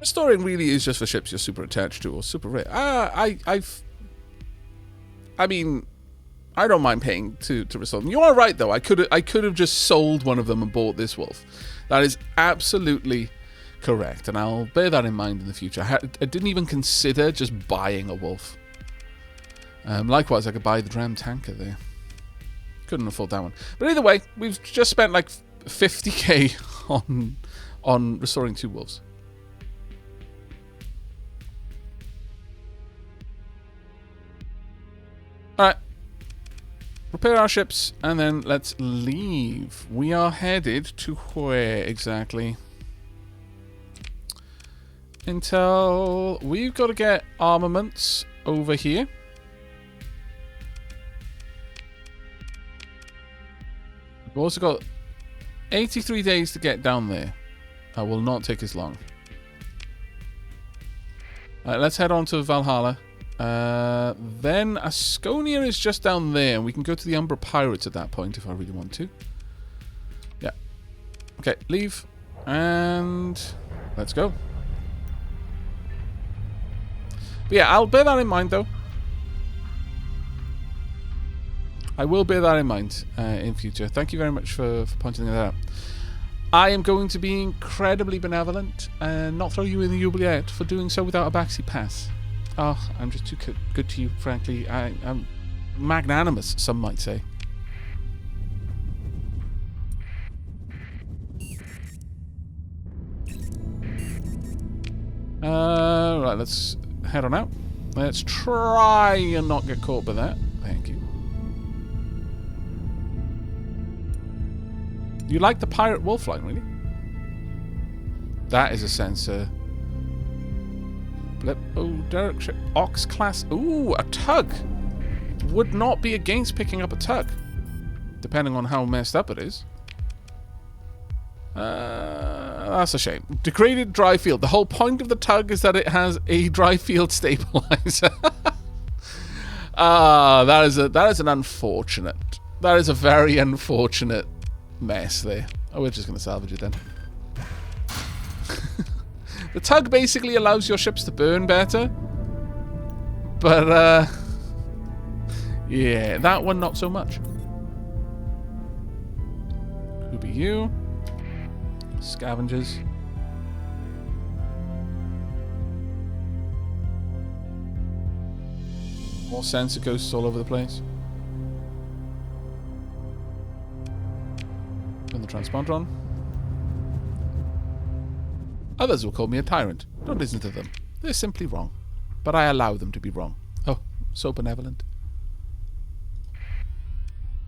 Restoring really is just for ships you're super attached to or super rare. I mean, I don't mind paying to restore them. You are right though. I could have just sold one of them and bought this wolf. That is absolutely correct, and I'll bear that in mind in the future. I didn't even consider just buying a wolf. Likewise, I could buy the Dram Tanker there. Couldn't afford that one. But either way, we've just spent like 50k on restoring 2 wolves. Alright. Repair our ships, and then let's leave. We are headed to where exactly? Until we've got to get armaments over here. We've also got 83 days to get down there. That will not take as long. Alright, let's head on to Valhalla. Then Asconia is just down there, and we can go to the Umbra Pirates at that point if I really want to. Yeah. Okay, leave. And let's go. But yeah, I'll bear that in mind, though. I will bear that in mind in future. Thank you very much for pointing that out. I am going to be incredibly benevolent and not throw you in the oubliette for doing so without a backseat pass. Oh, I'm just too good to you, frankly. I'm magnanimous, some might say. Right, let's head on out. Let's try and not get caught by that. Thank you. You like the pirate wolf line, really? That is a sensor. Blip. Oh, Derek ship. Ox class. Ooh, a tug. Would not be against picking up a tug. Depending on how messed up it is. That's a shame. Degraded dry field. The whole point of the tug is that it has a dry field stabilizer. That is an unfortunate. That is a very unfortunate mess there. Oh, we're just going to salvage it then. The tug basically allows your ships to burn better. But, yeah, that one not so much. Who be you? Scavengers. More sensor ghosts all over the place. Turn the transponder on. Others will call me a tyrant. Don't listen to them. They're simply wrong. But I allow them to be wrong. Oh, so benevolent.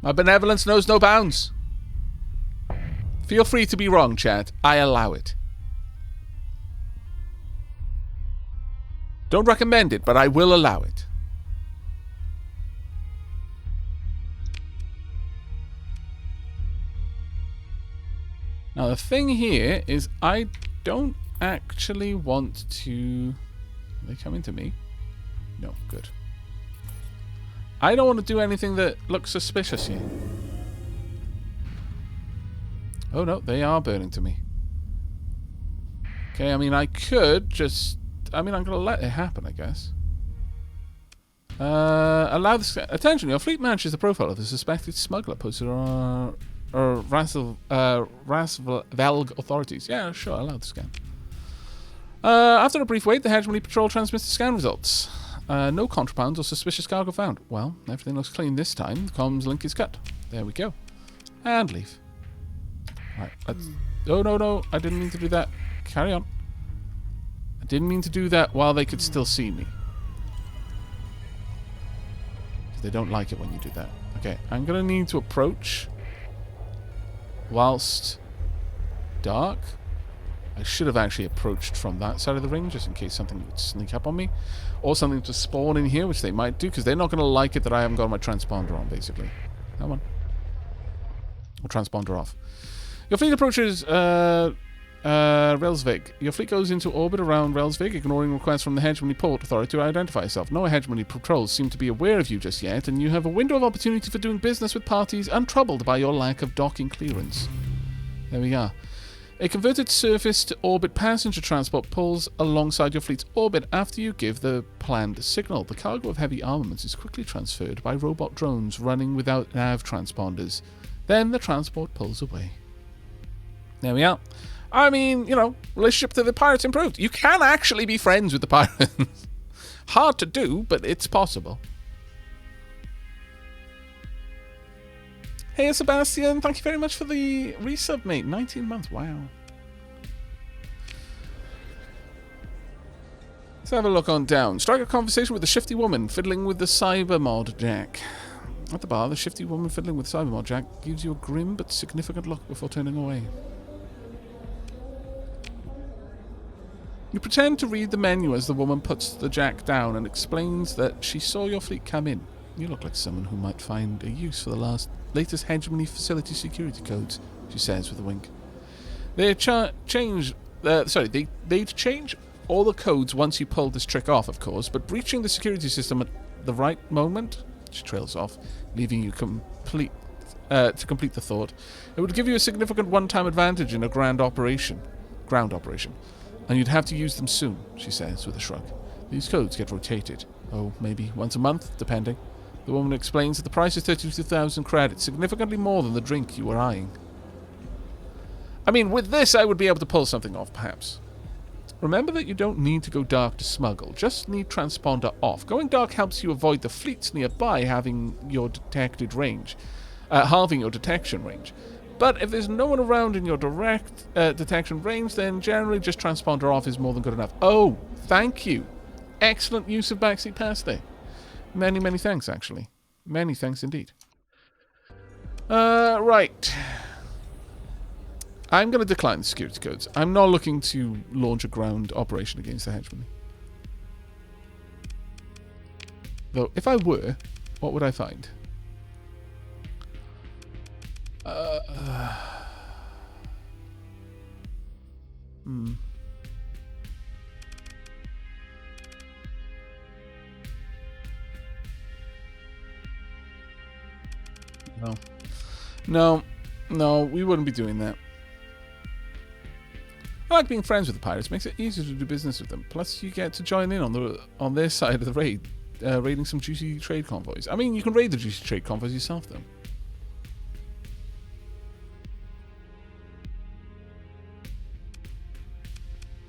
My benevolence knows no bounds. Feel free to be wrong, chat. I allow it. Don't recommend it, but I will allow it. Now, the thing here is I don't actually want to... Are they coming to me? No, good. I don't want to do anything that looks suspicious here. Oh no, they are burning to me. Okay, I mean, I could just... I mean, I'm going to let it happen, I guess. Allow the... Attention, your fleet matches the profile of the suspected smuggler posted on... Rasvelg authorities. Yeah, sure, allow the scan. After a brief wait, the hegemony patrol transmits the scan results. No contrabands or suspicious cargo found. Well, everything looks clean this time. The comms link is cut. There we go. And leave. Right, let's... Oh, no, I didn't mean to do that. Carry on. I didn't mean to do that while they could still see me. They don't like it when you do that. Okay, I'm going to need to approach... whilst dark. I should have actually approached from that side of the ring just in case something would sneak up on me. Or something to spawn in here, which they might do, because they're not going to like it that I haven't got my transponder on, basically. Come on. Or transponder off. Your fleet approaches Relsvig. Your fleet goes into orbit around Relsvig, ignoring requests from the Hegemony Port Authority to identify yourself. No Hegemony patrols seem to be aware of you just yet, and you have a window of opportunity for doing business with parties untroubled by your lack of docking clearance. There we are. A converted surface-to-orbit passenger transport pulls alongside your fleet's orbit after you give the planned signal. The cargo of heavy armaments is quickly transferred by robot drones running without nav transponders. Then the transport pulls away. There we are. I mean, you know, relationship to the pirates improved. You can actually be friends with the pirates. Hard to do, but it's possible. Hey, Sebastian, thank you very much for the resub, mate. 19 months, wow. Let's have a look on down. Strike a conversation with the shifty woman fiddling with the cyber mod jack. At the bar, the shifty woman fiddling with the cyber mod jack gives you a grim but significant look before turning away. You pretend to read the menu as the woman puts the jack down and explains that she saw your fleet come in. You look like someone who might find a use for the latest hegemony facility security codes, she says with a wink. They'd change all the codes once you pulled this trick off, of course, but breaching the security system at the right moment, she trails off, leaving you to complete the thought, it would give you a significant one-time advantage in a ground operation, and you'd have to use them soon, she says with a shrug. These codes get rotated. Oh, maybe once a month, depending. The woman explains that the price is 32,000 credits, significantly more than the drink you were eyeing. I mean, with this, I would be able to pull something off, perhaps. Remember that you don't need to go dark to smuggle, just need transponder off. Going dark helps you avoid the fleets nearby halving your detection range. But if there's no one around in your direct detection range, then generally just transponder off is more than good enough. Oh, thank you. Excellent use of backseat pass there. Many, many thanks, actually. Many thanks indeed. Right. I'm going to decline the security codes. I'm not looking to launch a ground operation against the hegemony. Though, if I were, what would I find? No, we wouldn't be doing that. I like being friends with the pirates. Makes it easier to do business with them. Plus, you get to join in on their side of the raid, raiding some juicy trade convoys. I mean, you can raid the juicy trade convoys yourself, though.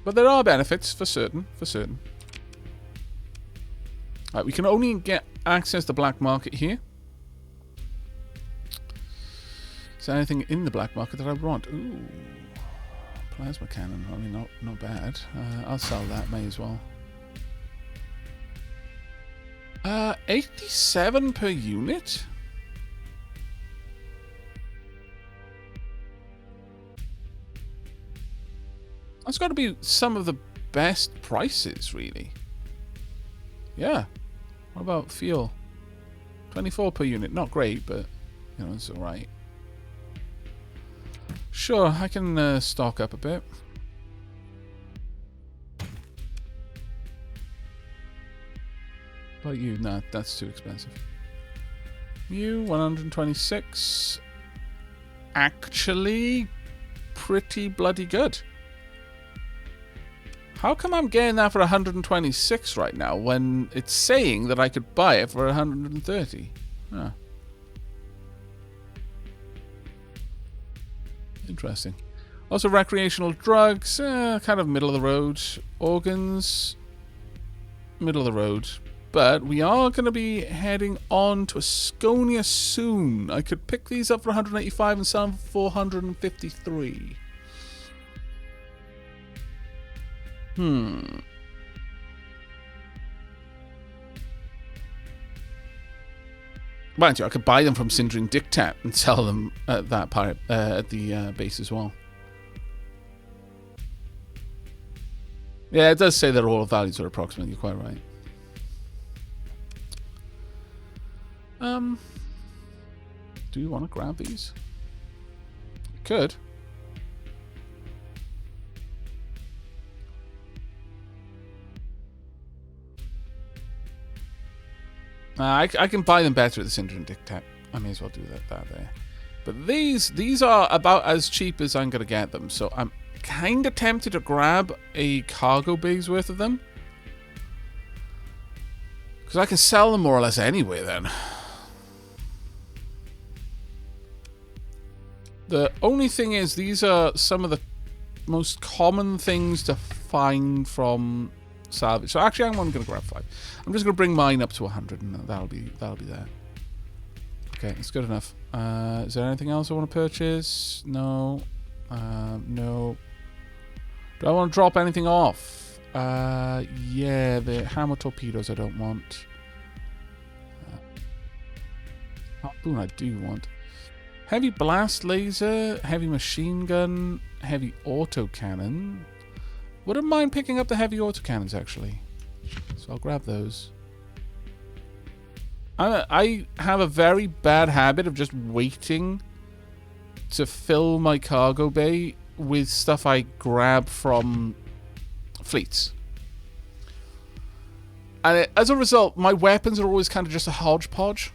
But there are benefits for certain. Right, we can only get access to black market here. Is there anything in the black market that I want? Ooh, plasma cannon. I mean, not bad. I'll sell that. May as well. 87 per unit. That's got to be some of the best prices, really. Yeah. What about fuel? 24 per unit. Not great, but you know, it's all right. Sure, I can stock up a bit. What about you? Nah, that's too expensive. You, 126. Actually, pretty bloody good. How come I'm getting that for 126 right now when it's saying that I could buy it for 130? Huh. Interesting. Also, recreational drugs, kind of middle of the road. Organs, middle of the road. But we are going to be heading on to Asconia soon. I could pick these up for 185 and sell them for 453. Mind you, I could buy them from Sindring Dictat and sell them at that pirate at the base as well. Yeah, it does say that all values are approximate. You're quite right. Do you want to grab these? You could. I can buy them better at the Sindring Dictat. I may as well do that there. But these are about as cheap as I'm going to get them. So I'm kind of tempted to grab a cargo bay's worth of them. Because I can sell them more or less anyway then. The only thing is, these are some of the most common things to find from salvage. So actually, I'm going to grab 5. I'm just going to bring mine up to 100, and that'll be there. Okay, that's good enough. Is there anything else I want to purchase? No. No. Do I want to drop anything off? Yeah, the hammer torpedoes I don't want. Harpoon I do want. Heavy blast laser, heavy machine gun, heavy autocannon. Wouldn't mind picking up the heavy autocannons, actually. So I'll grab those. I have a very bad habit of just waiting to fill my cargo bay with stuff I grab from fleets. And as a result, my weapons are always kind of just a hodgepodge.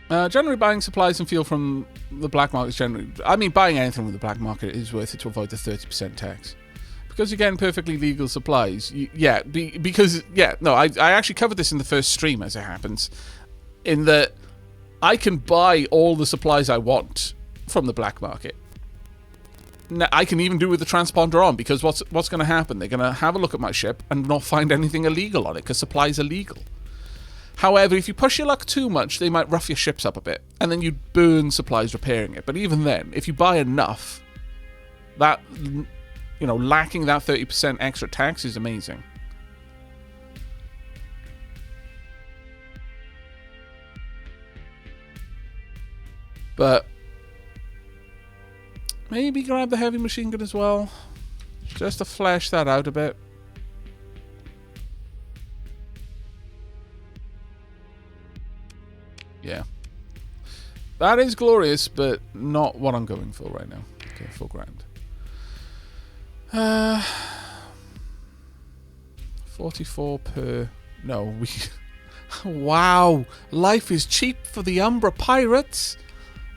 Generally buying supplies and fuel from the black market is generally... I mean, buying anything from the black market is worth it to avoid the 30% tax. Because you're getting perfectly legal supplies. I actually covered this in the first stream, as it happens. In that I can buy all the supplies I want from the black market. Now, I can even do with the transponder on, because what's going to happen? They're going to have a look at my ship and not find anything illegal on it, because supplies are legal. However, if you push your luck too much, they might rough your ships up a bit, and then you burn supplies repairing it. But even then, if you buy enough, that, you know, lacking that 30% extra tax is amazing. But maybe grab the heavy machine gun as well, just to flesh that out a bit. Yeah. That is glorious, but not what I'm going for right now. Okay, $4,000. 44 per... No, we... Wow! Life is cheap for the Umbra pirates!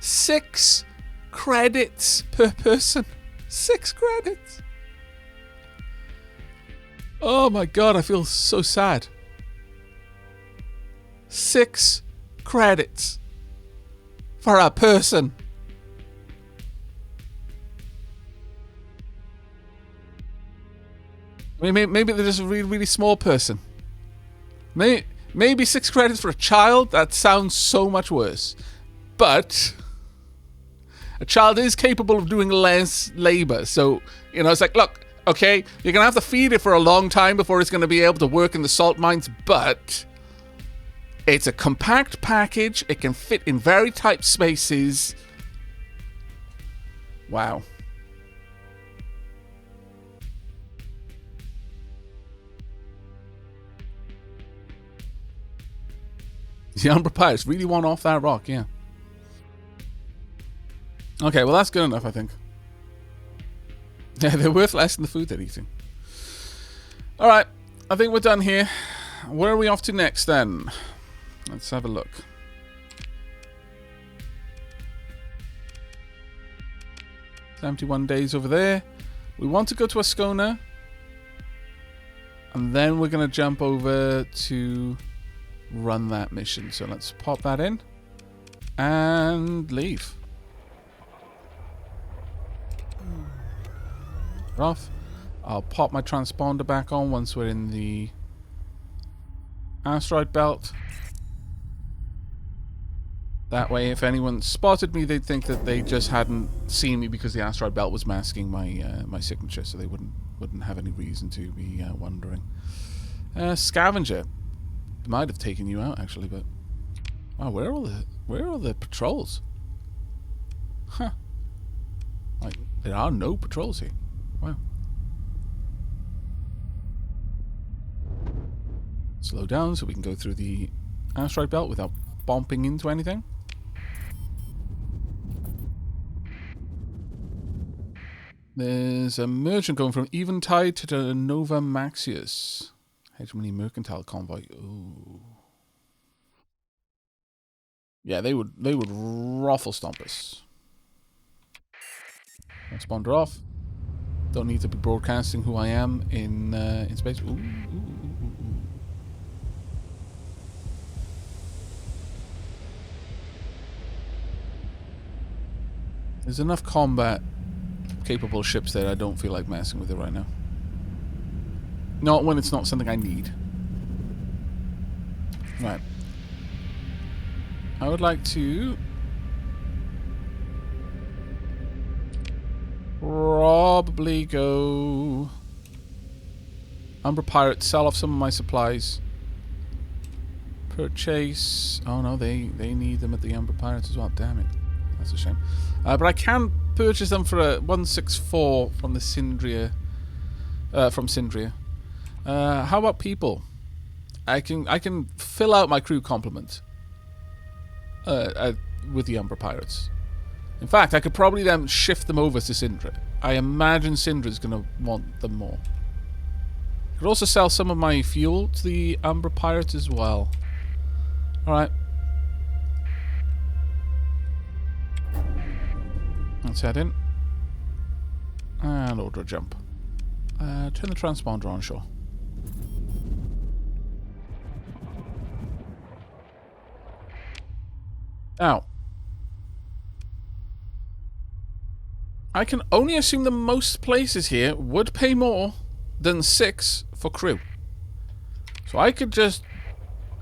6 credits per person. 6 credits! Oh my god, I feel so sad. 6 credits for a person. I mean, maybe they're just a really, really small person. Maybe 6 credits for a child. That sounds so much worse. But a child is capable of doing less labor. So, you know, it's like, look, okay, you're going to have to feed it for a long time before it's going to be able to work in the salt mines, but it's a compact package. It can fit in very tight spaces. Wow. The Umbra Pirates really want off that rock, yeah. Okay, well that's good enough, I think. Yeah, they're worth less than the food they're eating. Alright, I think we're done here. Where are we off to next then? Let's have a look. "71 days over there. We want to go to Ascona. And then we're going to jump over to run that mission. So let's pop that in. And leave. We're off. I'll pop my transponder back on once we're in the asteroid belt. That way, if anyone spotted me, they'd think that they just hadn't seen me because the asteroid belt was masking my my signature, so they wouldn't have any reason to be wondering. Scavenger might have taken you out actually, but wow, where are all the patrols? Huh? Like there are no patrols here. Wow. Slow down so we can go through the asteroid belt without bumping into anything. There's a merchant going from Eventide to the Nova Maxius. Hegemony Mercantile Convoy. Ooh. Yeah, they would ruffle stomp us. Transponder off. Don't need to be broadcasting who I am in space. Ooh. There's enough combat capable ships there. I don't feel like messing with it right now. Not when it's not something I need. Right. I would like to probably go Umbra Pirate, sell off some of my supplies. Purchase. Oh no, they need them at the Umbra Pirates as well. Damn it. That's a shame. But I can purchase them for a 164 from the Syndria. From Syndria. How about people? I can fill out my crew complement with the Umbra Pirates. In fact, I could probably then shift them over to Syndra. I imagine Syndra's going to want them more. I could also sell some of my fuel to the Umbra Pirates as well. Alright. Let's head in. And order a jump. Turn the transponder on, sure. Now, I can only assume that most places here would pay more than 6 for crew. So I could just,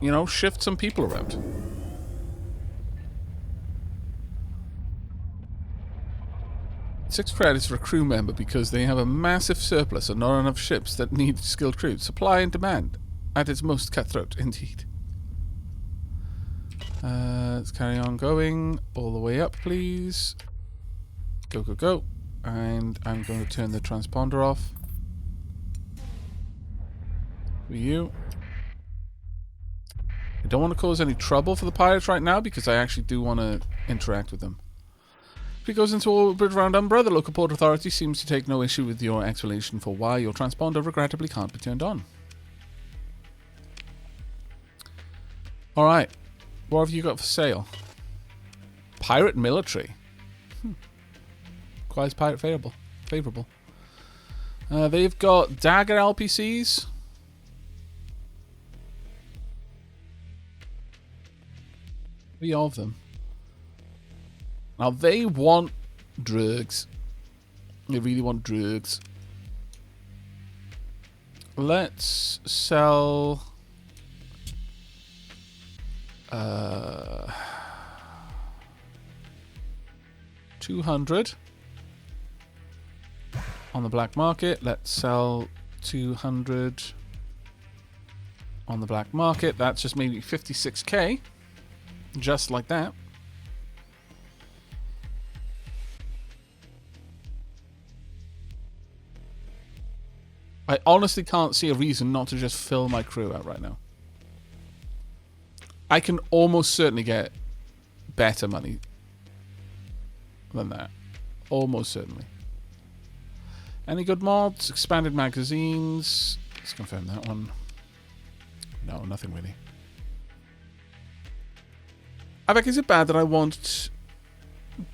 you know, shift some people around. Six credits for a crew member because they have a massive surplus and not enough ships that need skilled crew. Supply and demand at its most cutthroat, indeed. Let's carry on going all the way up, please. Go, go, go. And I'm going to turn the transponder off. For you. I don't want to cause any trouble for the pirates right now because I actually do want to interact with them. If it goes into orbit around Umbra, the local port authority seems to take no issue with your explanation for why your transponder regrettably can't be turned on. Alright. What have you got for sale? Pirate military. Quite pirate favorable. They've got dagger LPCs. 3 of them. Now they want drugs. They really want drugs. Let's sell 200 on the black market. Let's sell 200 on the black market. That's just maybe 56k. Just like that. I honestly can't see a reason not to just fill my crew out right now. I can almost certainly get better money than that. Almost certainly. Any good mods? Expanded magazines. Let's confirm that one. No, nothing really. Aavak, is it bad that I want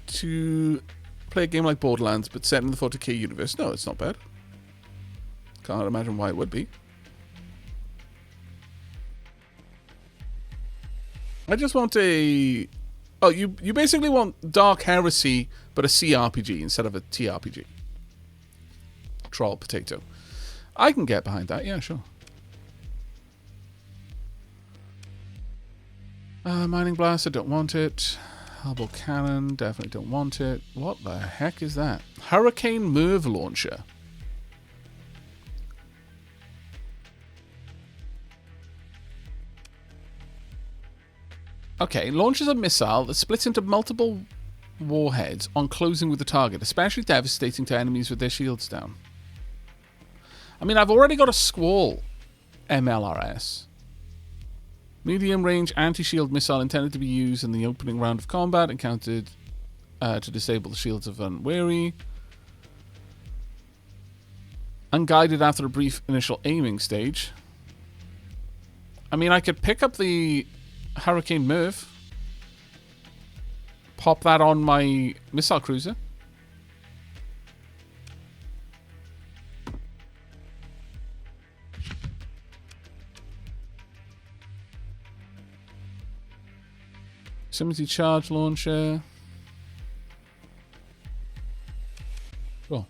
to play a game like Borderlands but set in the 40k universe? No, it's not bad. Can't imagine why it would be. I just want a... Oh, you basically want Dark Heresy, but a CRPG instead of a TRPG. Troll potato. I can get behind that, yeah, sure. Mining Blast, I don't want it. Hubble Cannon, definitely don't want it. What the heck is that? Hurricane Merv Launcher. Okay, launches a missile that splits into multiple warheads on closing with the target, especially devastating to enemies with their shields down. I mean, I've already got a Squall MLRS. Medium-range anti-shield missile intended to be used in the opening round of combat, encountered to disable the shields of Unwary. Unguided after a brief initial aiming stage. I mean, I could pick up the Hurricane Merv. pop that on my missile cruiser. Proximity charge launcher. Cool.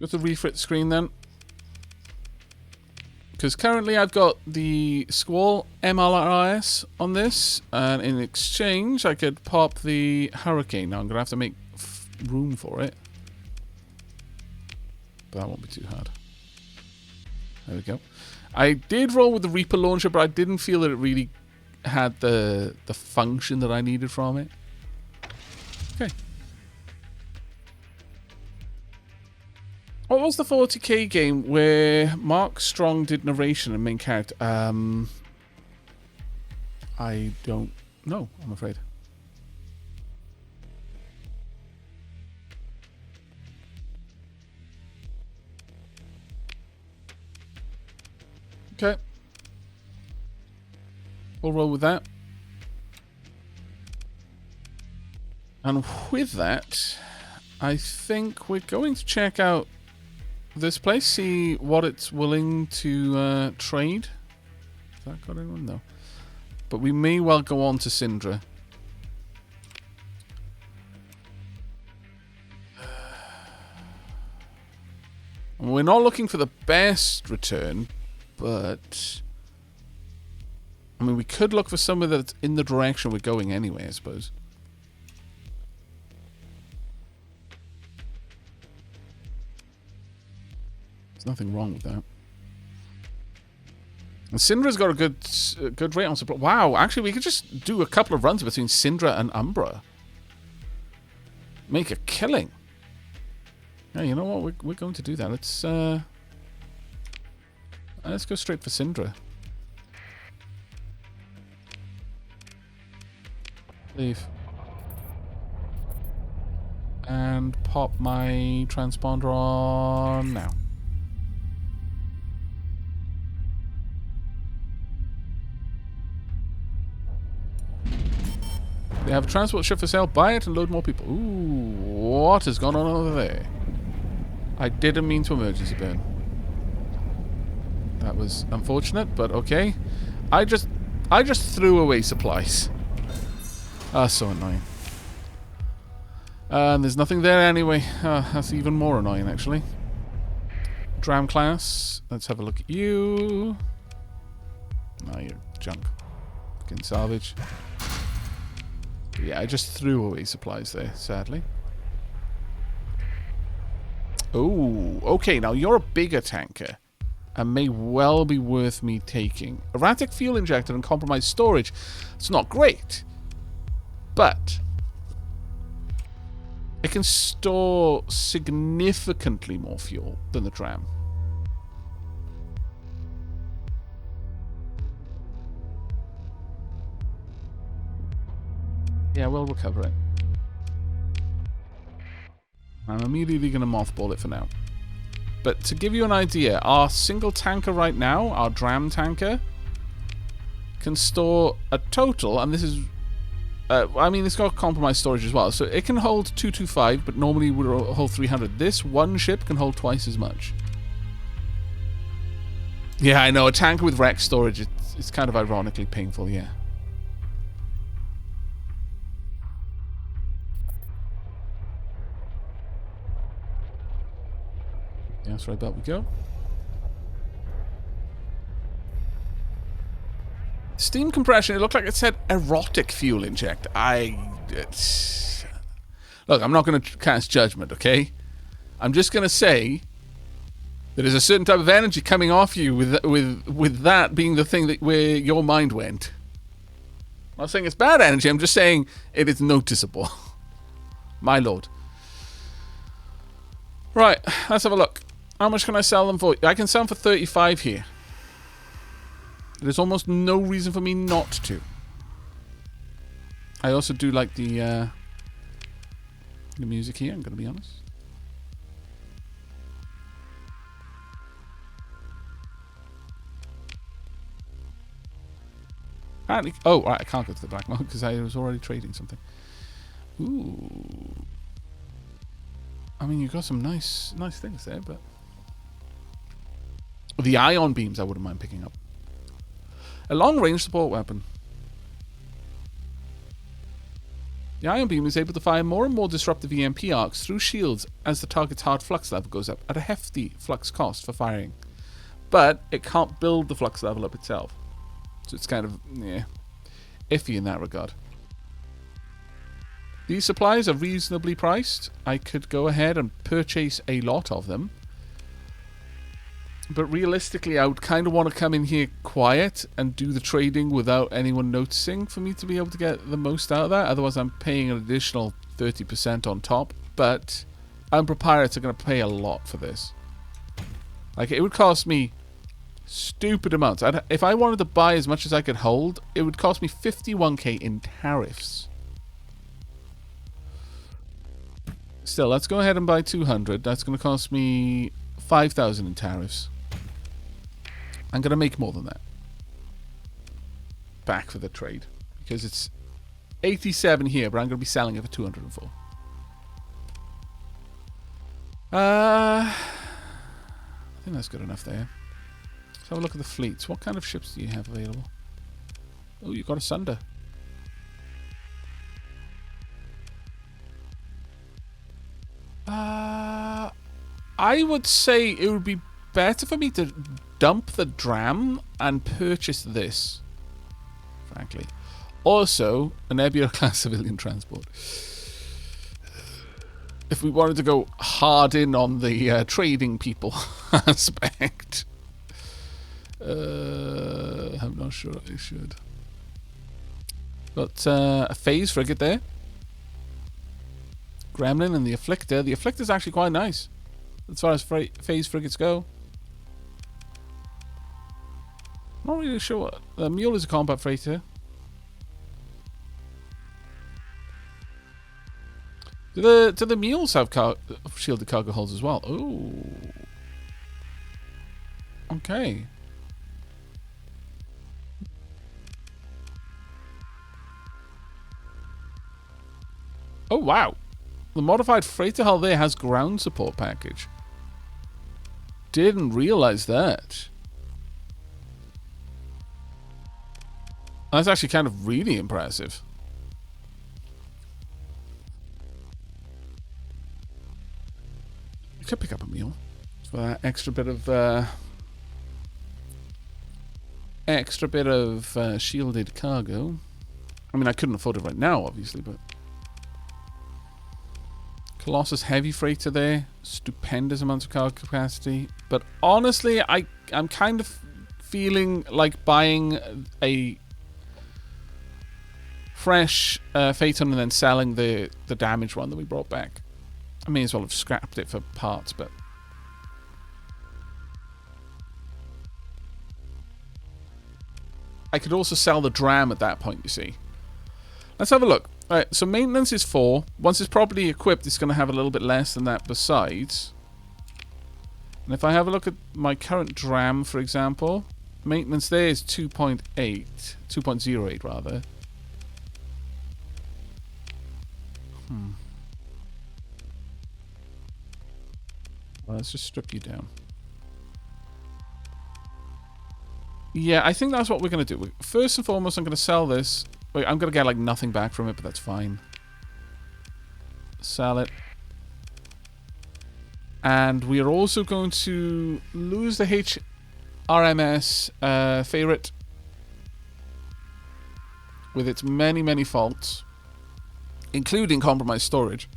Go to refit screen then. Because currently I've got the Squall MLRS on this, and in exchange I could pop the Hurricane. Now I'm going to have to make room for it. But that won't be too hard. There we go. I did roll with the Reaper launcher, but I didn't feel that it really had the function that I needed from it. Okay. What was the 40k game where Mark Strong did narration and main character? I don't know, I'm afraid. Okay. We'll roll with that. And with that, I think we're going to check out this place, see what it's willing to trade. Has that got anyone? No. But we may well go on to Syndra. We're not looking for the best return, but I mean, we could look for somewhere that's in the direction we're going anyway, I suppose. There's nothing wrong with that. And Syndra's got a good rate on supply. Wow, actually, we could just do a couple of runs between Syndra and Umbra. Make a killing. Yeah, you know what? We're going to do that. Let's go straight for Syndra. Leave. And pop my transponder on now. They have a transport ship for sale. Buy it and load more people. Ooh, what has gone on over there? I didn't mean to emergency burn. That was unfortunate, but okay. I just threw away supplies. Ah, so annoying. And there's nothing there anyway. That's even more annoying, actually. Dram class. Let's have a look at you. No, you're junk. Fucking salvage. Yeah, I just threw away supplies there, sadly. Oh, okay. Now you're a bigger tanker, and may well be worth me taking. Erratic fuel injector and compromised storage. It's not great, but it can store significantly more fuel than the tram. Yeah, we'll recover it. I'm immediately going to mothball it for now. But to give you an idea, our single tanker right now, our dram tanker, can store a total, and this is... I mean, it's got compromised storage as well, so it can hold 225, but normally would hold 300. This one ship can hold twice as much. Yeah, I know, a tanker with wreck storage, it's kind of ironically painful, yeah. Yeah, that's right, about we go. Steam compression, it looked like it said erotic fuel inject. Look, I'm not going to cast judgment, okay? I'm just going to say that there's a certain type of energy coming off you with that being the thing that where your mind went. I'm not saying it's bad energy, I'm just saying it is noticeable. My lord. Right, let's have a look. How much can I sell them for? I can sell them for 35 here. There's almost no reason for me not to. I also do like the music here, I'm going to be honest. Apparently, oh, right, I can't go to the black market because I was already trading something. Ooh. I mean, you've got some nice things there, but the ion beams I wouldn't mind picking up. A long-range support weapon. The ion beam is able to fire more and more disruptive EMP arcs through shields as the target's hard flux level goes up at a hefty flux cost for firing. But it can't build the flux level up itself. So it's kind of, iffy in that regard. These supplies are reasonably priced. I could go ahead and purchase a lot of them. But realistically, I would kind of want to come in here quiet and do the trading without anyone noticing for me to be able to get the most out of that. Otherwise, I'm paying an additional 30% on top. But Umbra Pirates are going to pay a lot for this. Like, it would cost me stupid amounts. If I wanted to buy as much as I could hold, it would cost me 51k in tariffs. Still, let's go ahead and buy 200. That's going to cost me 5,000 in tariffs. I'm going to make more than that. Back for the trade. Because it's 87 here, but I'm going to be selling it for 204. I think that's good enough there. Let's have a look at the fleets. What kind of ships do you have available? Oh, you've got a Sunder. I would say it would be better for me to dump the Dram and purchase this, frankly. Also, a Nebula-class civilian transport. If we wanted to go hard in on the trading people aspect. I'm not sure I should. Got a phase frigate there. Gremlin and the Afflictor. The Afflictor's actually quite nice as far as phase frigates go. Not really sure what... The Mule is a combat freighter. Do the Mules have shielded cargo holds as well? Ooh. Okay. Oh, wow. The modified freighter hull there has ground support package. Didn't realize that. That's actually kind of really impressive. You could pick up a Mule for that extra bit of shielded cargo. I mean, I couldn't afford it right now, obviously, but Colossus heavy freighter there, stupendous amounts of cargo capacity. But honestly, I'm kind of feeling like buying a fresh Phaeton and then selling the damaged one that we brought back. I may as well have scrapped it for parts, but I could also sell the Dram at that point, you see. Let's have a look. Alright, so maintenance is 4. Once it's properly equipped, it's going to have a little bit less than that besides. And if I have a look at my current Dram, for example, maintenance there is 2.8. 2.08, rather. Well, let's just strip you down. Yeah, I think that's what we're going to do. First and foremost, I'm going to sell this. Wait, I'm going to get like nothing back from it, but that's fine. Sell it. And we are also going to lose the HRMS Favorite with its many, many faults, including compromised storage.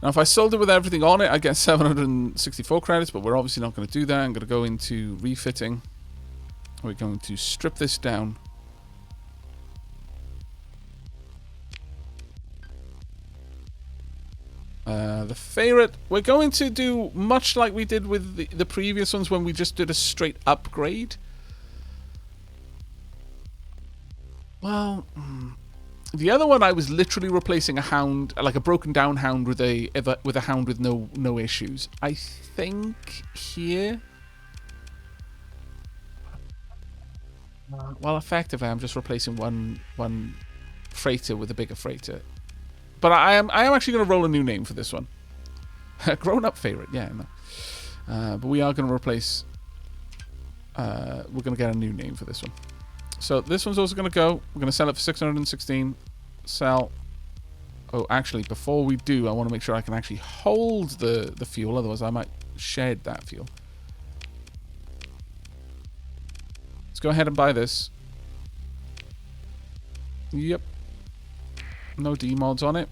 Now, if I sold it with everything on it, I'd get 764 credits, but we're obviously not going to do that. I'm going to go into refitting. We're going to strip this down. The Favorite, we're going to do much like we did with the previous ones when we just did a straight upgrade. Well, the other one I was literally replacing a hound, like a broken down hound with a hound with no issues. I think here Well, effectively, I'm just replacing one freighter with a bigger freighter. But I am actually going to roll a new name for this one. Grown-up favorite, yeah, no. But we are going to replace. We're going to get a new name for this one. So this one's also going to go. We're going to sell it for 616. Sell. Oh, actually, before we do, I want to make sure I can actually hold the fuel. Otherwise, I might shed that fuel. Let's go ahead and buy this. Yep. No D-mods on it.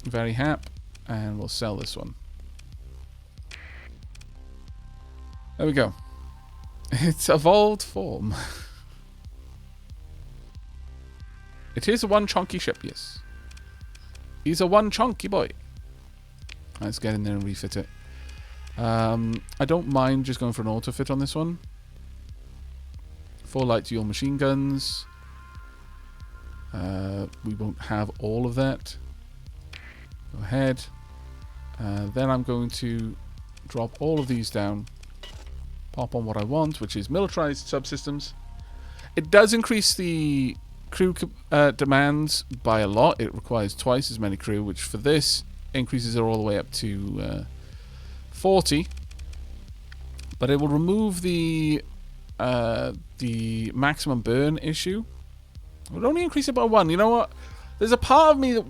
Very happy. And we'll sell this one. There we go. It's evolved form. It is a one chunky ship, yes. He's a one chunky boy. Let's get in there and refit it. I don't mind just going for an auto fit on this one. 4 light dual machine guns. We won't have all of that. Go ahead. Then I'm going to drop all of these down. Pop on what I want, which is militarized subsystems. It does increase the crew demands by a lot. It requires twice as many crew, which for this increases it all the way up to 40. But it will remove the maximum burn issue. It would only increase it by 1. You know what? There's a part of me that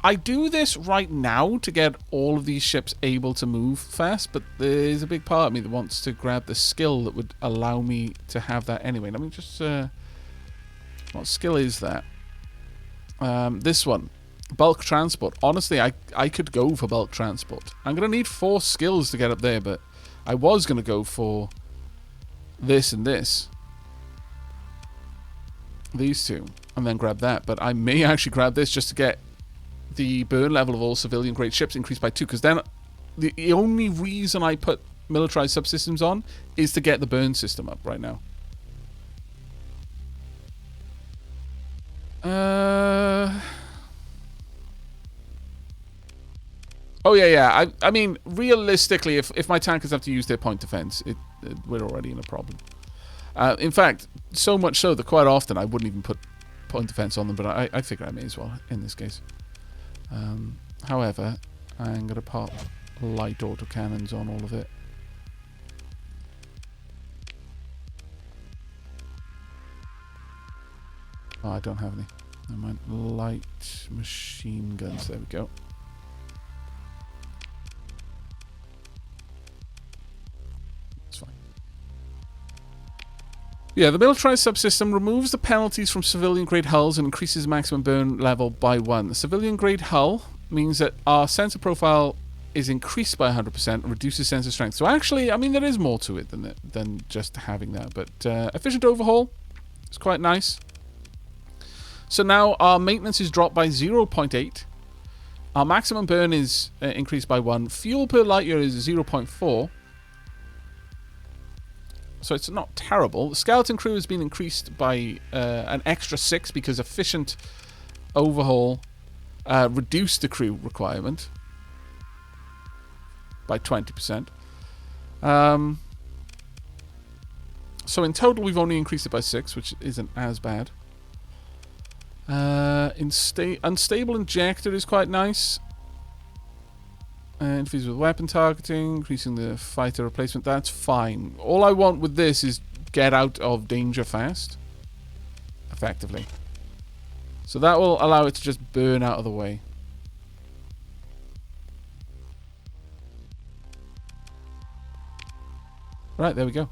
I do this right now to get all of these ships able to move fast, but there's a big part of me that wants to grab the skill that would allow me to have that anyway. Let me just... what skill is that? This one. Bulk transport. Honestly, I could go for bulk transport. I'm going to need 4 skills to get up there, but I was going to go for this and this. These two. And then grab that. But I may actually grab this just to get the burn level of all civilian grade ships increased by 2, because then the only reason I put militarized subsystems on is to get the burn system up right now. Oh yeah. I mean, realistically, if my tankers have to use their point defense, we're already in a problem. In fact, so much so that quite often I wouldn't even put point defense on them, but I figure I may as well in this case. However, I'm going to pop light autocannons on all of it. Oh, I don't have any. Never mind. Light machine guns. There we go. That's fine. Yeah, the militarized subsystem removes the penalties from civilian-grade hulls and increases maximum burn level by 1. The civilian-grade hull means that our sensor profile is increased by 100% and reduces sensor strength. So actually, I mean, there is more to it than just having that. But efficient overhaul is quite nice. So now our maintenance is dropped by 0.8. Our maximum burn is increased by 1. Fuel per light year is 0.4. So it's not terrible. The skeleton crew has been increased by an extra 6 because efficient overhaul reduced the crew requirement by 20%. So in total, we've only increased it by 6, which isn't as bad. Unstable injector is quite nice. Interferes with weapon targeting, increasing the fighter replacement. That's fine. All I want with this is get out of danger fast, effectively. So that will allow it to just burn out of the way. Right, there we go.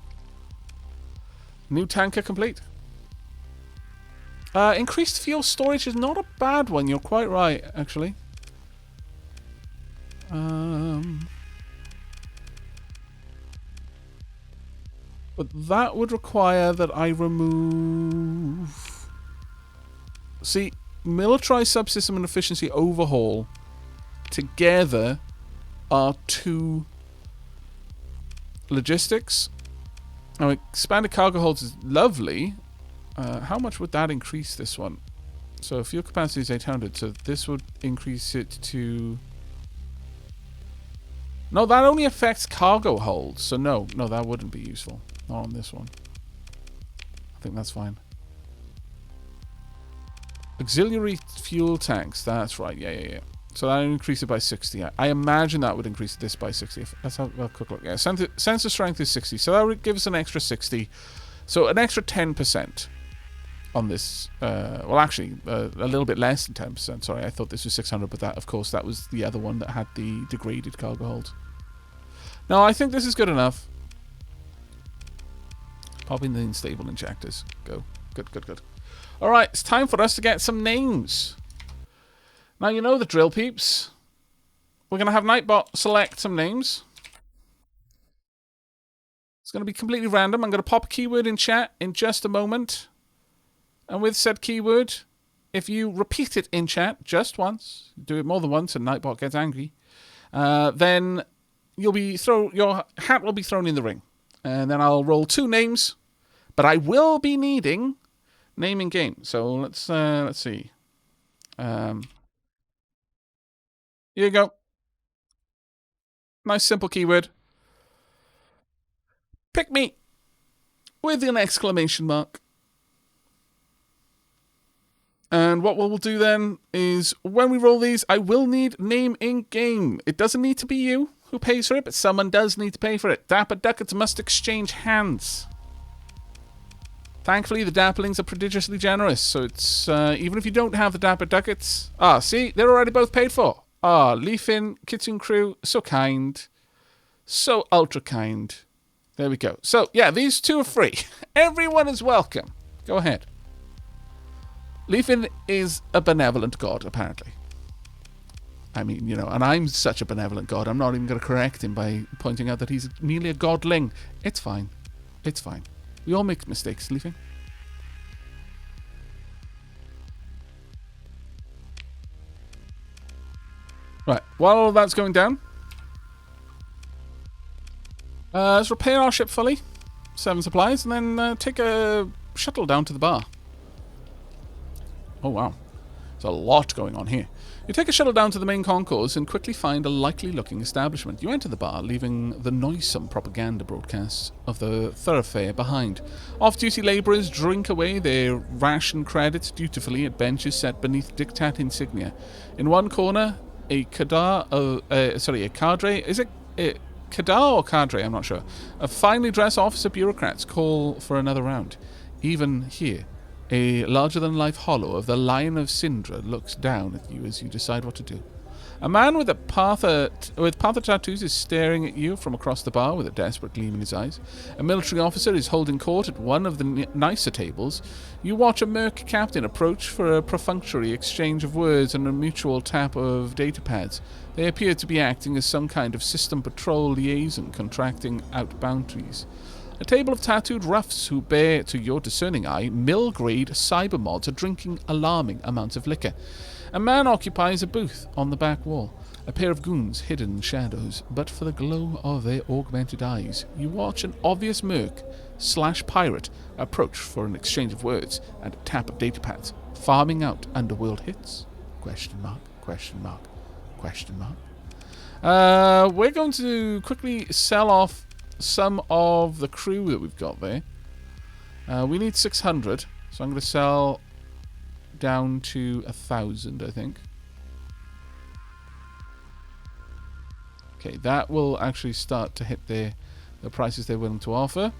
New tanker complete. Increased fuel storage is not a bad one. You're quite right, actually. But that would require that I remove... See, militarized subsystem and efficiency overhaul together are 2 logistics. Now, expanded cargo holds is lovely. How much would that increase this one? So fuel capacity is 800, so this would increase it to... No, that only affects cargo holds, so no, that wouldn't be useful. Not on this one. I think that's fine. Auxiliary fuel tanks. That's right. Yeah. So that increase it by 60. I imagine that would increase this by 60. Let's have a quick look. Yeah, sensor strength is 60. So that would give us an extra 60. So an extra 10% on this. Well, actually, a little bit less than 10%. Sorry, I thought this was 600, but that, of course, that was the other one that had the degraded cargo hold. No, I think this is good enough. Pop in the unstable injectors. Go. Good. All right, it's time for us to get some names. Now, you know the drill, peeps. We're going to have Nightbot select some names. It's going to be completely random. I'm going to pop a keyword in chat in just a moment. And with said keyword, if you repeat it in chat just once, do it more than once and Nightbot gets angry, then your hat will be thrown in the ring. And then I'll roll 2 names. But I will be needing naming game. So let's see. Here you go. Nice simple keyword. Pick me with an exclamation mark. And what we'll do then is when we roll these, I will need name in game. It doesn't need to be you who pays for it, but someone does need to pay for it. Dapper Ducats must exchange hands. Thankfully, the Dapplings are prodigiously generous, so it's even if you don't have the Dapper Ducats. Ah, see, they're already both paid for. Ah, Leafin, Kitchen Crew, so kind. So ultra kind. There we go. So, yeah, these 2 are free. Everyone is welcome. Go ahead. Leafin is a benevolent god, apparently. I mean, you know, and I'm such a benevolent god, I'm not even going to correct him by pointing out that he's merely a godling. It's fine. It's fine. We all make mistakes, Leafin. Right, while that's going down, let's repair our ship fully, 7 supplies, and then take a shuttle down to the bar. Oh wow, there's a lot going on here. You take a shuttle down to the main concourse and quickly find a likely-looking establishment. You enter the bar, leaving the noisome propaganda broadcasts of the thoroughfare behind. Off-duty labourers drink away their ration credits dutifully at benches set beneath diktat insignia. In one corner, a cadre, is it cadre or cadre? I'm not sure. A finely dressed officer bureaucrats call for another round. Even here, a larger-than-life hollow of the Lion of Sindra looks down at you as you decide what to do. A man with panther tattoos is staring at you from across the bar with a desperate gleam in his eyes. A military officer is holding court at one of the nicer tables. You watch a merc captain approach for a perfunctory exchange of words and a mutual tap of data pads. They appear to be acting as some kind of system patrol liaison, contracting out boundaries. A table of tattooed roughs who bear, to your discerning eye, mill-grade cyber mods are drinking alarming amounts of liquor. A man occupies a booth on the back wall. A pair of goons hidden in shadows, but for the glow of their augmented eyes, you watch an obvious merc/pirate approach for an exchange of words and a tap of datapads, farming out underworld hits? Question mark, question mark, question mark. We're going to quickly sell off some of the crew that we've got there. We need 600, so I'm going to sell down to 1,000, I think. Okay, that will actually start to hit the prices they're willing to offer.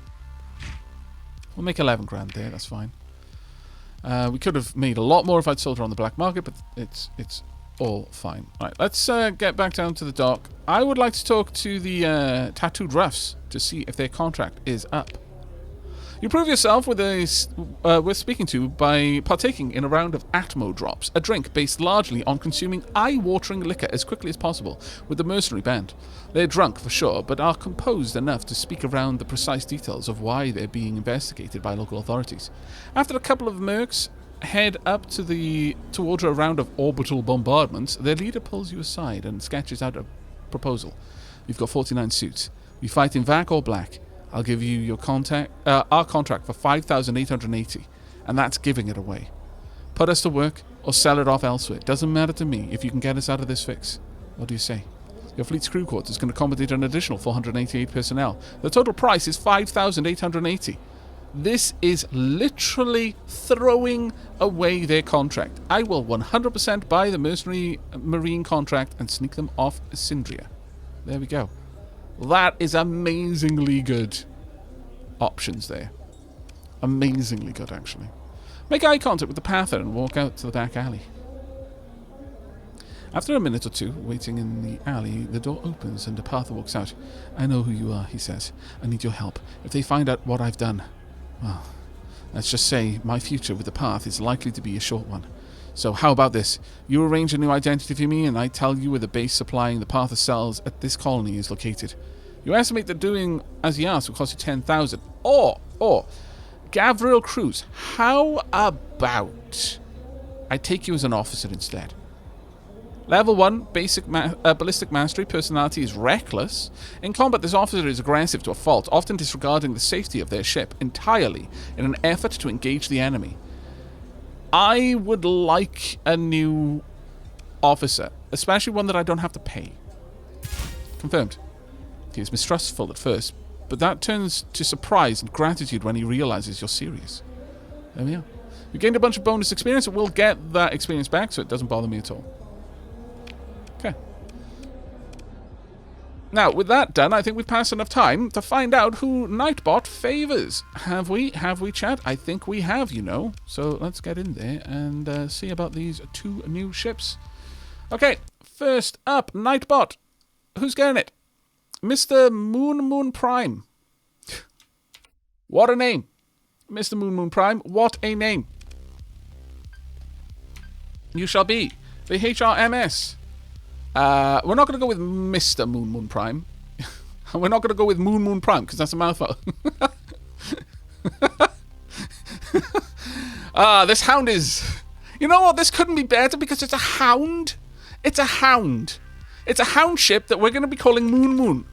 We'll make 11 grand there, that's fine. We could have made a lot more if I'd sold her on the black market, but it's all fine. Right, let's get back down to the dock. I would like to talk to the tattooed roughs to see if their contract is up. You prove yourself worth speaking to by partaking in a round of Atmo Drops, a drink based largely on consuming eye-watering liquor as quickly as possible with the mercenary band. They're drunk for sure, but are composed enough to speak around the precise details of why they're being investigated by local authorities. After a couple of mercs head up towards a round of orbital bombardments, their leader pulls you aside and sketches out a proposal. You've got 49 suits. You fight in Vac or Black. I'll give you your our contract for 5,880, and that's giving it away. Put us to work or sell it off elsewhere. Doesn't matter to me if you can get us out of this fix. What do you say? Your fleet's crew quarters can accommodate an additional 488 personnel. The total price is 5,880. This is literally throwing away their contract. I will 100% buy the mercenary marine contract and sneak them off Syndria. There we go. That is amazingly good options there. Amazingly good, actually. Make eye contact with the Pather and walk out to the back alley. After a minute or two, waiting in the alley, the door opens and the Pather walks out. I know who you are, he says. I need your help. If they find out what I've done, well, let's just say my future with the Path is likely to be a short one. So how about this? You arrange a new identity for me and I tell you where the base supplying the Path of cells at this colony is located. You estimate that doing as he asks will cost you 10,000. Or, Gavril Cruz, how about I take you as an officer instead? Level 1, basic ballistic mastery, personality is reckless. In combat, this officer is aggressive to a fault, often disregarding the safety of their ship entirely in an effort to engage the enemy. I would like a new officer, especially one that I don't have to pay. Confirmed. He is mistrustful at first, but that turns to surprise and gratitude when he realizes you're serious. There we are. We gained a bunch of bonus experience, and we'll get that experience back, so it doesn't bother me at all. Okay. Now, with that done, I think we've passed enough time to find out who Nightbot favors. Have we, chat? I think we have, you know. So let's get in there and see about these 2 new ships. Okay, first up, Nightbot. Who's getting it? Mr. Moon Prime. What a name. Mr. Moon Prime, what a name. You shall be the HRMS. We're not going to go with Mr. Moon Prime. We're not going to go with Moon Prime, because that's a mouthful. This hound is... You know what? This couldn't be better, because it's a hound. It's a hound. It's a hound ship that we're going to be calling Moon.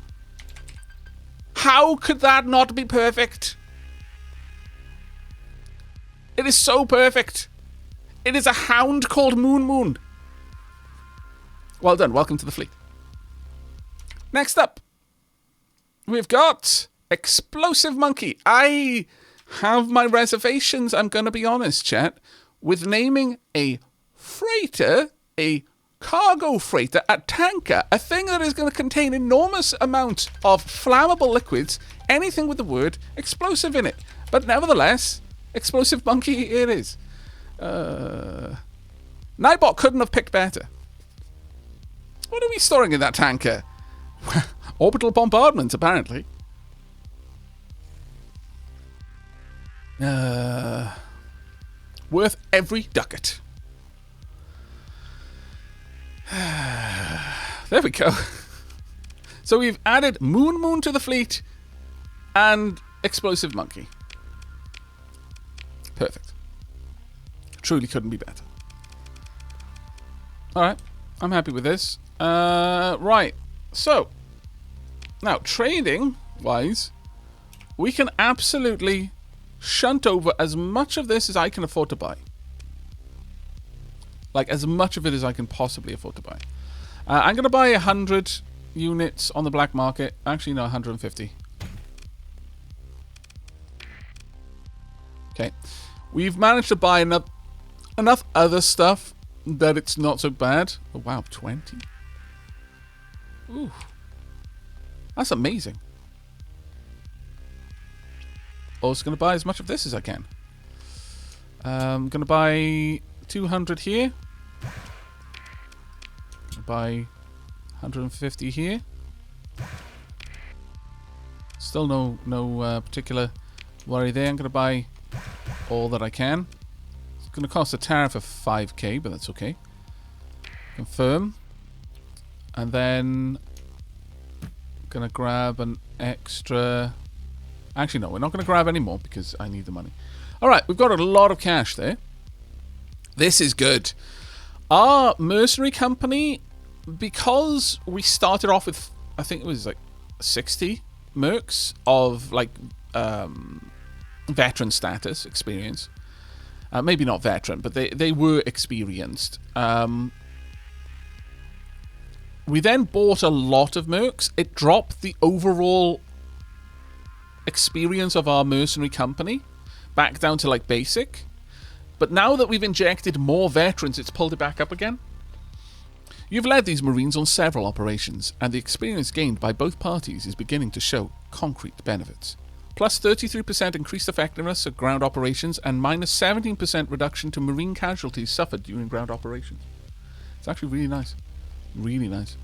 How could that not be perfect? It is so perfect. It is a hound called Moon. Well done. Welcome to the fleet. Next up, we've got Explosive Monkey. I have my reservations, I'm going to be honest, chat, with naming a freighter, a cargo freighter, a tanker, a thing that is going to contain enormous amounts of flammable liquids, anything with the word explosive in it. But nevertheless, Explosive Monkey it is. Nightbot couldn't have picked better. What are we storing in that tanker? Orbital bombardment, apparently. Worth every ducat. There we go. So we've added Moon to the fleet and Explosive Monkey. Perfect. Truly couldn't be better. Alright, I'm happy with this. Right, so now trading-wise, we can absolutely shunt over as much of this as I can afford to buy. Like, as much of it as I can possibly afford to buy. I'm going to buy 100 units on the black market. Actually, no, 150. Okay. We've managed to buy enough other stuff that it's not so bad. Oh, wow, 20. Ooh. That's amazing. Also going to buy as much of this as I can. I'm going to buy 200 here. Buy 150 here. Still no particular worry there. I'm going to buy all that I can. It's going to cost a tariff of 5k, but that's okay. Confirm. And then I'm going to grab an extra... Actually, no, we're not going to grab any more because I need the money. Alright, we've got a lot of cash there. This is good. Our mercenary company, because we started off with, I think it was like 60 mercs of like veteran status, experience. Maybe not veteran, but they were experienced. We then bought a lot of mercs. It dropped the overall experience of our mercenary company back down to like basic. But now that we've injected more veterans, it's pulled it back up again. You've led these Marines on several operations, and the experience gained by both parties is beginning to show concrete benefits. Plus 33% increased effectiveness of ground operations and minus 17% reduction to Marine casualties suffered during ground operations. It's actually really nice. Really nice.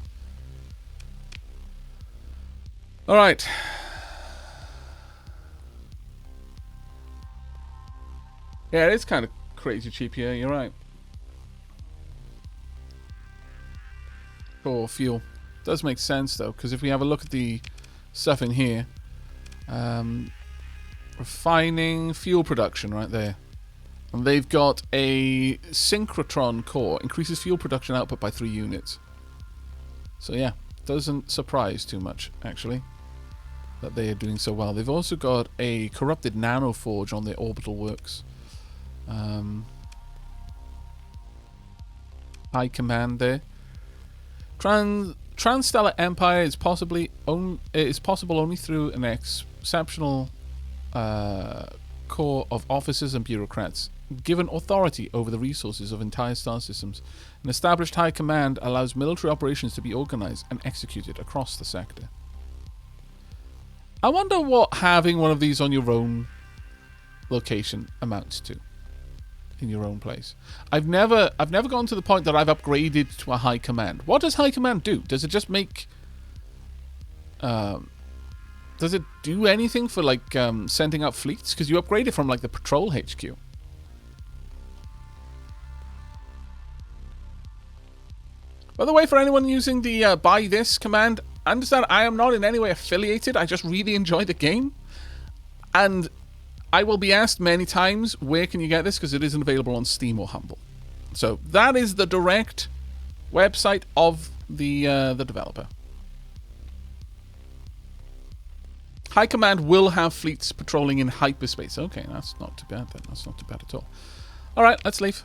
Alright. Yeah, it is kind of crazy cheap here, you're right. For fuel. Does make sense though, because if we have a look at the stuff in here, refining fuel production right there, and they've got a synchrotron core, increases fuel production output by 3 units. So yeah, doesn't surprise too much actually that they are doing so well. They've also got a corrupted nanoforge on their orbital works. High command there. Transstellar Empire is possible only through an exceptional core of officers and bureaucrats given authority over the resources of entire star systems. An established high command allows military operations to be organized and executed across the sector. I wonder what having one of these on your own location amounts to. In your own place. I've never gone to the point that I've upgraded to a high command. What does high command do? Does it just make does it do anything for like sending out fleets? Because you upgrade it from like the patrol HQ. By the way, for anyone using the buy this command, understand I am not in any way affiliated. I just really enjoy the game, and I will be asked many times, where can you get this? Because it isn't available on Steam or Humble. So that is the direct website of the developer. High Command will have fleets patrolling in hyperspace. Okay, that's not too bad then. That's not too bad at all. Alright, let's leave.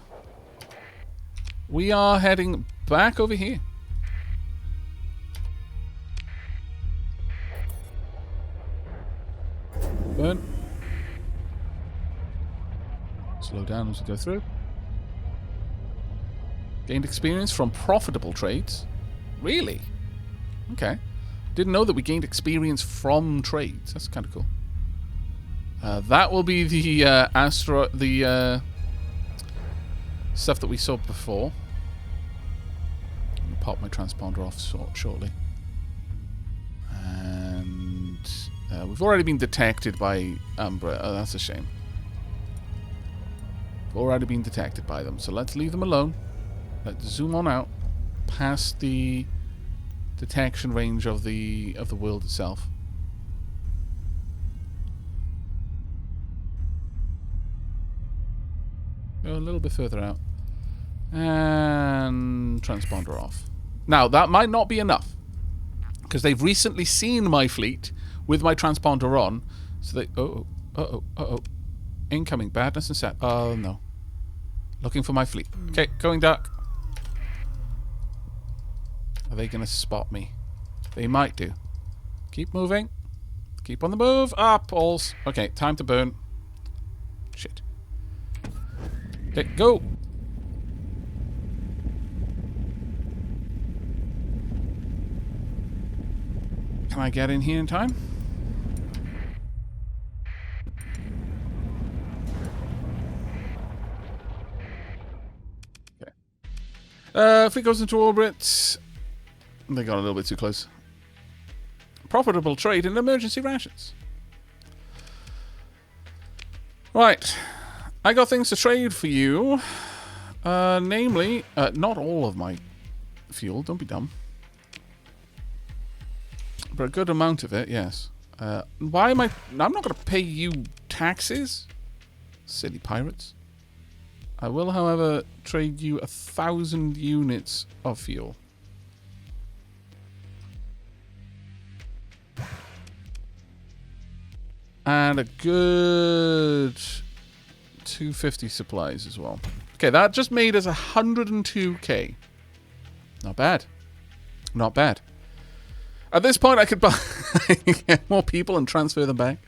We are heading back over here. Burn. Slow down as we go through. Gained experience from profitable trades. Really? Okay. Didn't know that we gained experience from trades. That's kind of cool. That will be the asteroid, the stuff that we saw before. I'm gonna pop my transponder off shortly. And we've already been detected by Umbra. Oh, that's a shame. Already been detected by them, so let's leave them alone. Let's zoom on out past the detection range of the world itself. Go a little bit further out and transponder off. Now that might not be enough because they've recently seen my fleet with my transponder on, so they incoming badness and set. Oh no. Looking for my fleet. Okay, going dark. Are they going to spot me? They might do. Keep moving. Keep on the move. Up, balls. Okay, time to burn. Shit. Okay, go. Can I get in here in time? Fleet goes into orbit. They got a little bit too close. Profitable trade in emergency rations. Right. I got things to trade for you. Namely, not all of my fuel. Don't be dumb. But a good amount of it, yes. Why am I... I'm not going to pay you taxes. Silly pirates. I will, however, trade you 1,000 units of fuel. And a good 250 supplies as well. Okay, that just made us 102k. Not bad. Not bad. At this point, I could buy get more people and transfer them back.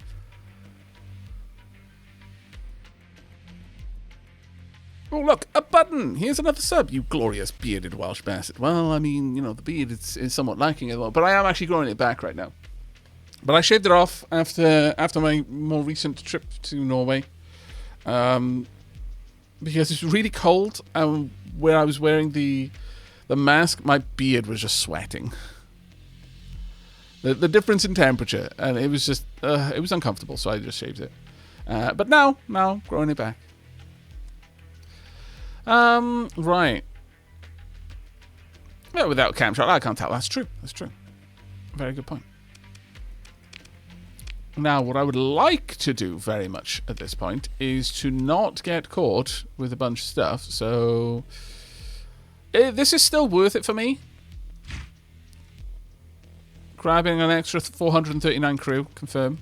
Oh, look, a button! Here's another sub, you glorious bearded Welsh bastard. Well, I mean, you know, the beard is somewhat lacking as well, but I am actually growing it back right now. But I shaved it off after my more recent trip to Norway. Because it's really cold, and where I was wearing the mask, my beard was just sweating. The difference in temperature, and it was just, it was uncomfortable, so I just shaved it. But now, growing it back. Right. Well, without cam shot, I can't tell. That's true. Very good point. Now, what I would like to do very much at this point is to not get caught with a bunch of stuff. So, this is still worth it for me. Grabbing an extra 439 crew, confirm.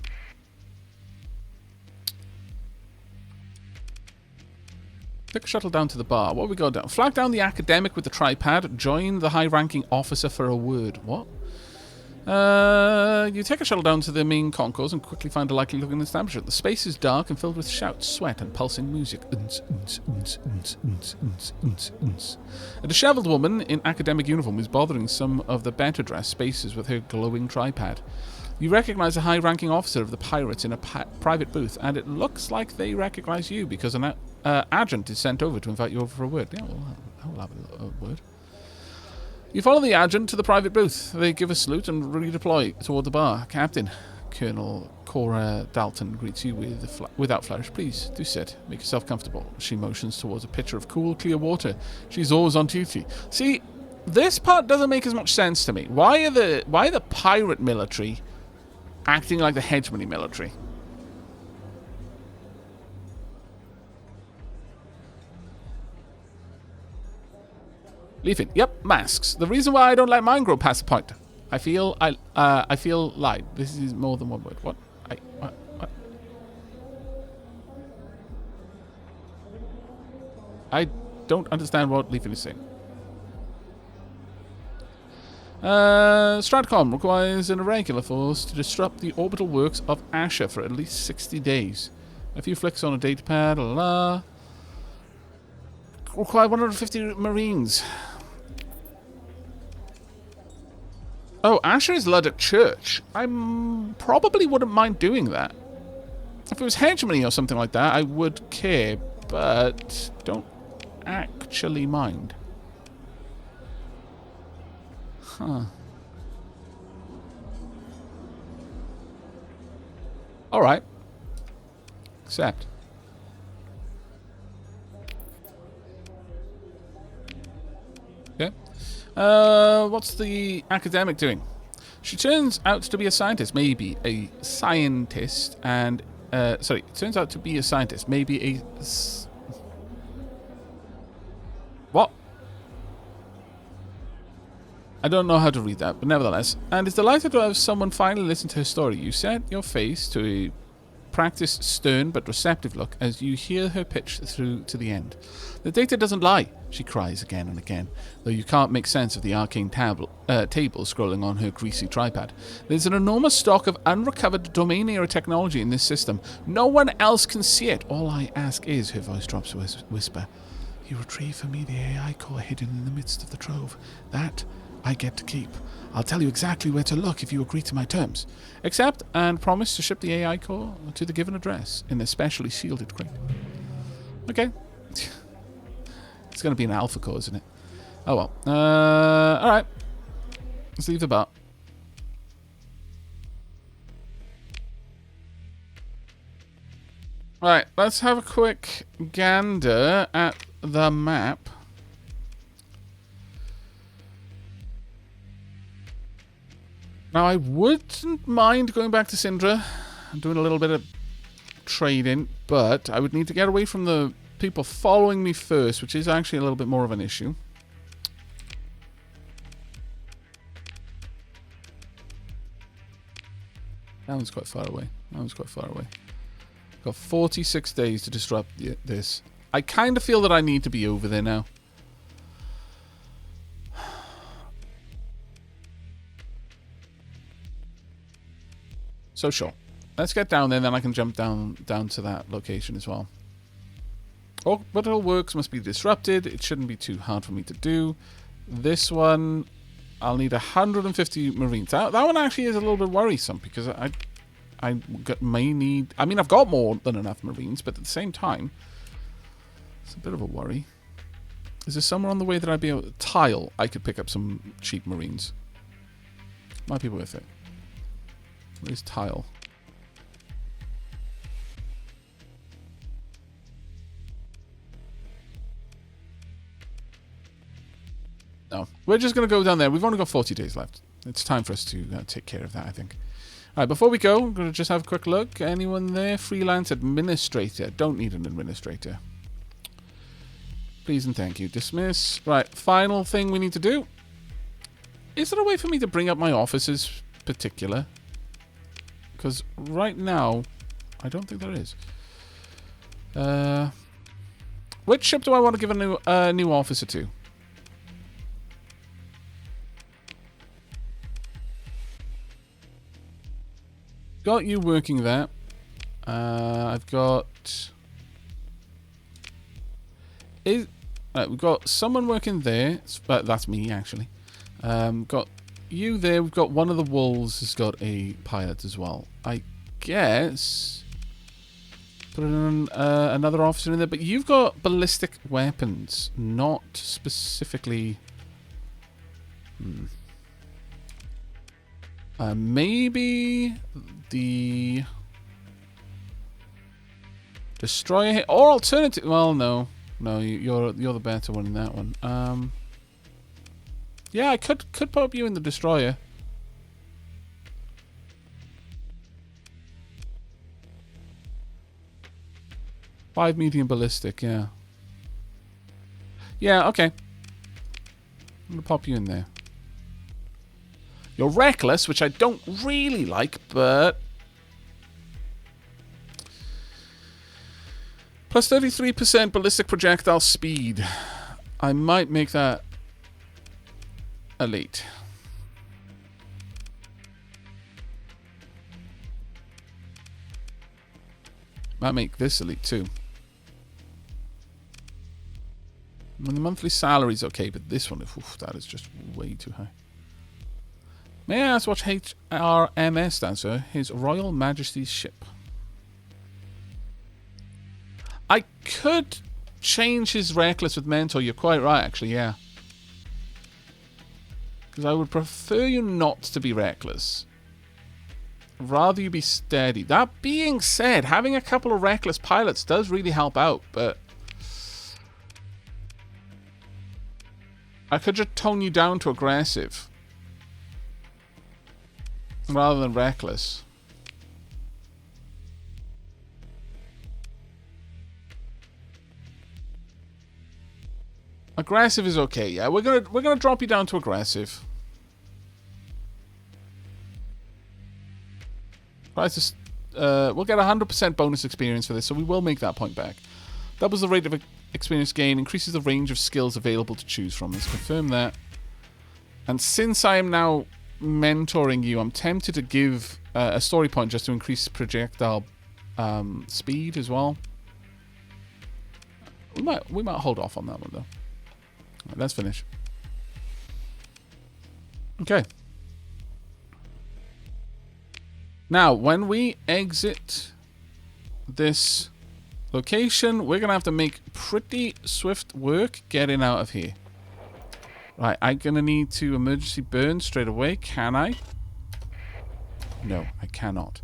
Take a shuttle down to the bar. What have we got down? Flag down the academic with the tripod. Join the high-ranking officer for a word. What? You take a shuttle down to the main concourse and quickly find a likely-looking establishment. The space is dark and filled with shouts, sweat, and pulsing music. A dishevelled woman in academic uniform is bothering some of the better-dressed spaces with her glowing tripod. You recognize a high-ranking officer of the pirates in a private booth, and it looks like they recognize you because an agent is sent over to invite you over for a word. Yeah, we'll have a word. You follow the agent to the private booth. They give a salute and redeploy toward the bar. Captain, Colonel Cora Dalton greets you without flourish. Please, do sit. Make yourself comfortable. She motions towards a pitcher of cool, clear water. She's always on duty. See, this part doesn't make as much sense to me. Why are the pirate military acting like the hegemony military? Leafing. Yep, masks. The reason why I don't let mine grow past the point. I feel lied. This is more than one word. What? What? I don't understand what Leafing is saying. Stratcom requires an irregular force to disrupt the orbital works of Asher for at least 60 days. A few flicks on a datapad, require 150 Marines. Oh, Asher is Luddick Church. I probably wouldn't mind doing that. If it was hegemony or something like that, I would care, but don't actually mind. Huh. Alright. Accept. Okay. What's the academic doing? She turns out to be a scientist, maybe a scientist, and... sorry, turns out to be a scientist, maybe a... What? I don't know how to read that, but nevertheless. And is delighted to have someone finally listen to her story. You set your face to a practiced, stern, but receptive look as you hear her pitch through to the end. The data doesn't lie, she cries again and again, though you can't make sense of the arcane table scrolling on her greasy tripod. There's an enormous stock of unrecovered domain-era technology in this system. No one else can see it. All I ask is, her voice drops to a whisper, you retrieve for me the AI core hidden in the midst of the trove. That I get to keep. I'll tell you exactly where to look if you agree to my terms. Accept and promise to ship the AI core to the given address in a specially shielded crate. Okay. It's going to be an alpha core, isn't it? Oh well. Alright. Let's leave the bar. Alright, let's have a quick gander at the map. Now, I wouldn't mind going back to Syndra and doing a little bit of trading, but I would need to get away from the people following me first, which is actually a little bit more of an issue. That one's quite far away. Got 46 days to disrupt this. I kind of feel that I need to be over there now. So sure. Let's get down there, and then I can jump down to that location as well. Orbital works must be disrupted. It shouldn't be too hard for me to do. This one, I'll need 150 Marines. That one actually is a little bit worrisome because may need... I mean, I've got more than enough Marines, but at the same time, it's a bit of a worry. Is there somewhere on the way that I'd be able to tile? I could pick up some cheap Marines. Might be worth it. Where's tile? No. We're just going to go down there. We've only got 40 days left. It's time for us to take care of that, I think. Alright, before we go, I'm going to just have a quick look. Anyone there? Freelance administrator. Don't need an administrator. Please and thank you. Dismiss. Right, final thing we need to do. Is there a way for me to bring up my officers particular? Because right now, I don't think there is. Which ship do I want to give a new officer to? Got you working there. I've got... we've got someone working there. That's me, actually. Got you there. We've got one of the wolves has got a pilot as well. I guess... Put in, another officer in there. But you've got ballistic weapons. Not specifically... maybe the destroyer, or alternative. Well, no, you're the better one in that one. Yeah, I could pop you in the destroyer. Five medium ballistic, yeah. Yeah, okay. I'm gonna pop you in there. You're reckless, which I don't really like, but... Plus 33% ballistic projectile speed. I might make that elite. Might make this elite too. And the monthly salary's okay, but this one, oof, that is just way too high. May I ask what HRMS stands for? His Royal Majesty's ship. I could change his reckless with mentor. You're quite right, actually, yeah. Because I would prefer you not to be reckless. Rather you be steady. That being said, having a couple of reckless pilots does really help out, but... I could just tone you down to aggressive. Rather than reckless. Aggressive is okay, yeah. We're gonna drop you down to aggressive. We'll get 100% bonus experience for this, so we will make that point back. Doubles the rate of experience gain, increases the range of skills available to choose from. Let's confirm that. And since I am now mentoring you, I'm tempted to give a story point just to increase projectile speed as well. We might hold off on that one though. Right, let's finish. Okay. Now, when we exit this location, we're gonna have to make pretty swift work getting out of here. Right, I'm gonna need to emergency burn straight away. Can I? No, I cannot.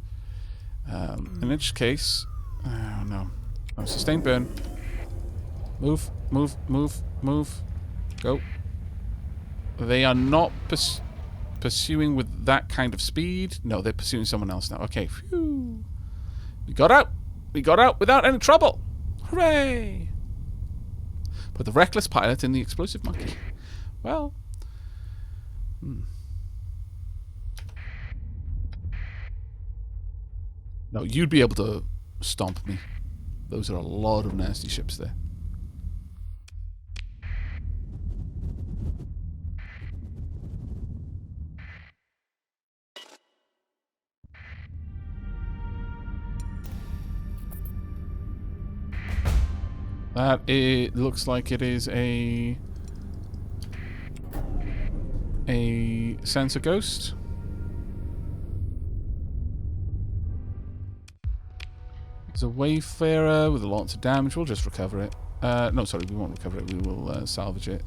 In which case... Oh, no. Oh, sustained burn. Move, move, move, move. Go. They are not pursuing with that kind of speed. No, they're pursuing someone else now. Okay. Phew. We got out. We got out without any trouble. Hooray! Put the reckless pilot in the explosive monkey. Well, no, you'd be able to stomp me. Those are a lot of nasty ships there. That it looks like it is a sensor ghost. It's a wayfarer with lots of damage. We'll just recover it. No, sorry, we won't recover it. We will salvage it.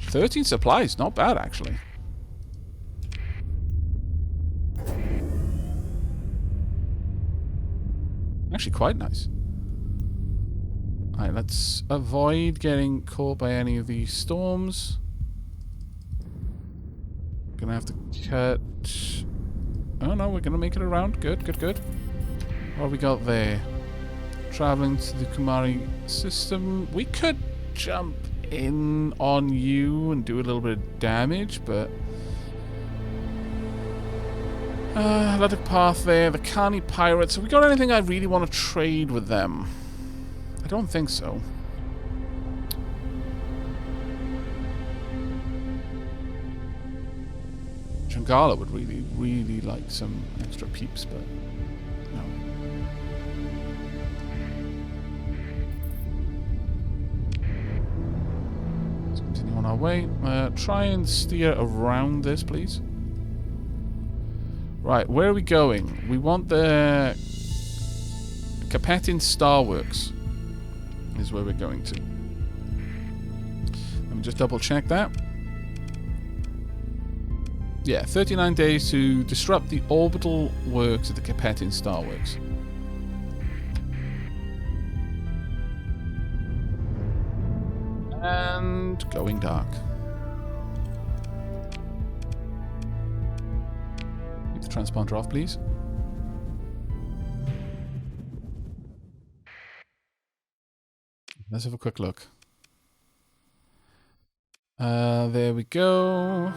13 supplies, not bad actually. Actually, quite nice. Alright, let's avoid getting caught by any of these storms. Gonna have to cut... Oh no, we're gonna make it around. Good, good, good. What have we got there? Traveling to the Kumari system. We could jump in on you and do a little bit of damage, but... Atlantic Path there. The Carney Pirates. Have we got anything I really want to trade with them? I don't think so. Changala would really, really like some extra peeps, but no. Let's continue on our way. Try and steer around this, please. Right, where are we going? We want the Capetin Starworks is where we're going to. Let me just double check that. Yeah, 39 days to disrupt the orbital works of the Capetin Starworks. And going dark. Keep the transponder off, please. Let's have a quick look. There we go.